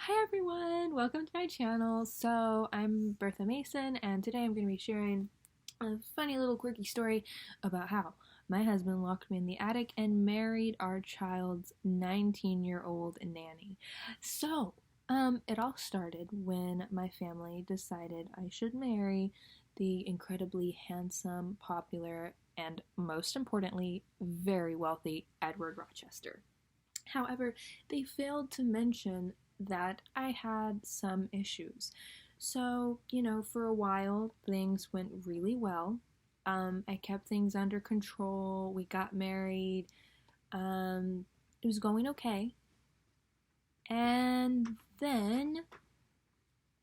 Hi everyone, welcome to my channel. So I'm Bertha Mason and today I'm going to be sharing a funny little quirky story about how my husband locked me in the attic and married our child's 19-year-old nanny. So, it all started when my family decided I should marry the incredibly handsome, popular, and most importantly, very wealthy Edward Rochester. However, they failed to mention that I had some issues. So, for a while, things went really well. I kept things under control. We got married. It was going okay. And then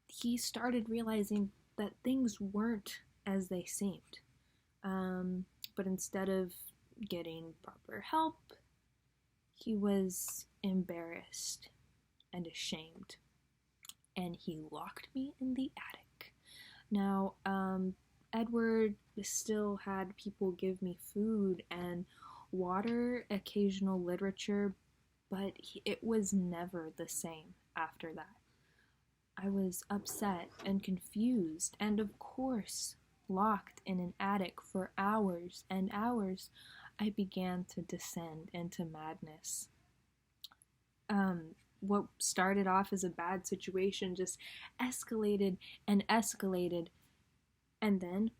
he started realizing that things weren't as they seemed. But instead of getting proper help, he was embarrassed and ashamed, and he locked me in the attic. Now, Edward still had people give me food and water, occasional literature, but it was never the same after that. I was upset and confused, and of course, locked in an attic for hours and hours, I began to descend into madness. What started off as a bad situation just escalated and escalated, and then,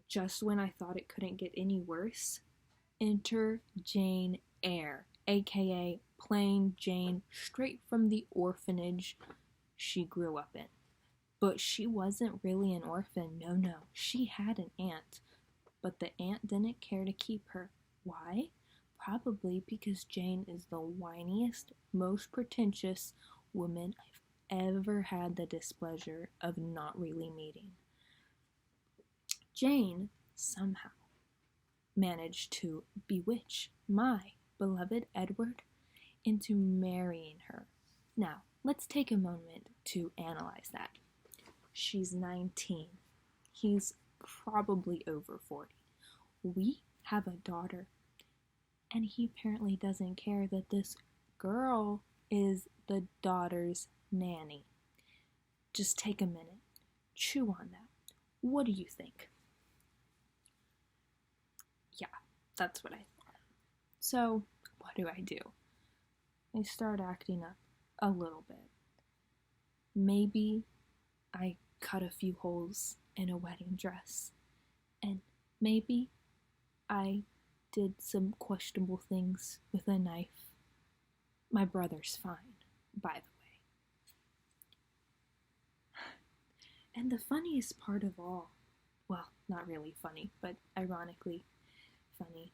just when I thought it couldn't get any worse, enter Jane Eyre, aka Plain Jane, straight from the orphanage she grew up in. But she wasn't really an orphan, no. She had an aunt, but the aunt didn't care to keep her. Why? Probably because Jane is the whiniest, most pretentious woman I've ever had the displeasure of not really meeting. Jane somehow managed to bewitch my beloved Edward into marrying her. Now, let's take a moment to analyze that. She's 19. He's probably over 40. We have a daughter, and he apparently doesn't care that this girl is the daughter's nanny. Just take a minute. Chew on that. What do you think? Yeah, that's what I thought. So, what do? I start acting up a little bit. Maybe I cut a few holes in a wedding dress, and maybe I did some questionable things with a knife. My brother's fine, by the way. And the funniest part of all, well, not really funny, but ironically funny,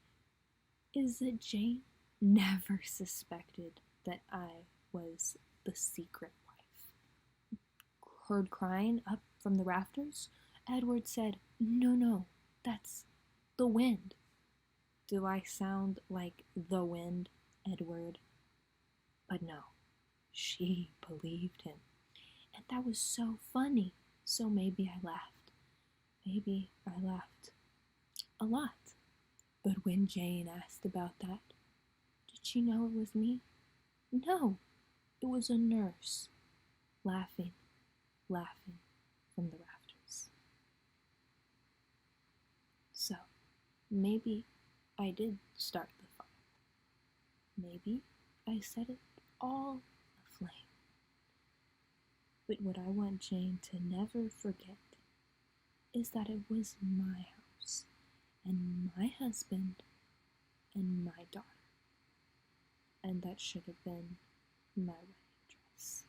is that Jane never suspected that I was the secret wife. Heard crying up from the rafters? Edward said, No, that's the wind. Do I sound like the wind, Edward? But no, she believed him. And that was so funny. So maybe I laughed. Maybe I laughed a lot. But when Jane asked about that, did she know it was me? No, it was a nurse, laughing from the rafters. So, maybe I did start the fire. Maybe I set it all aflame. But what I want Jane to never forget is that it was my house, and my husband, and my daughter. And that should have been my wedding dress.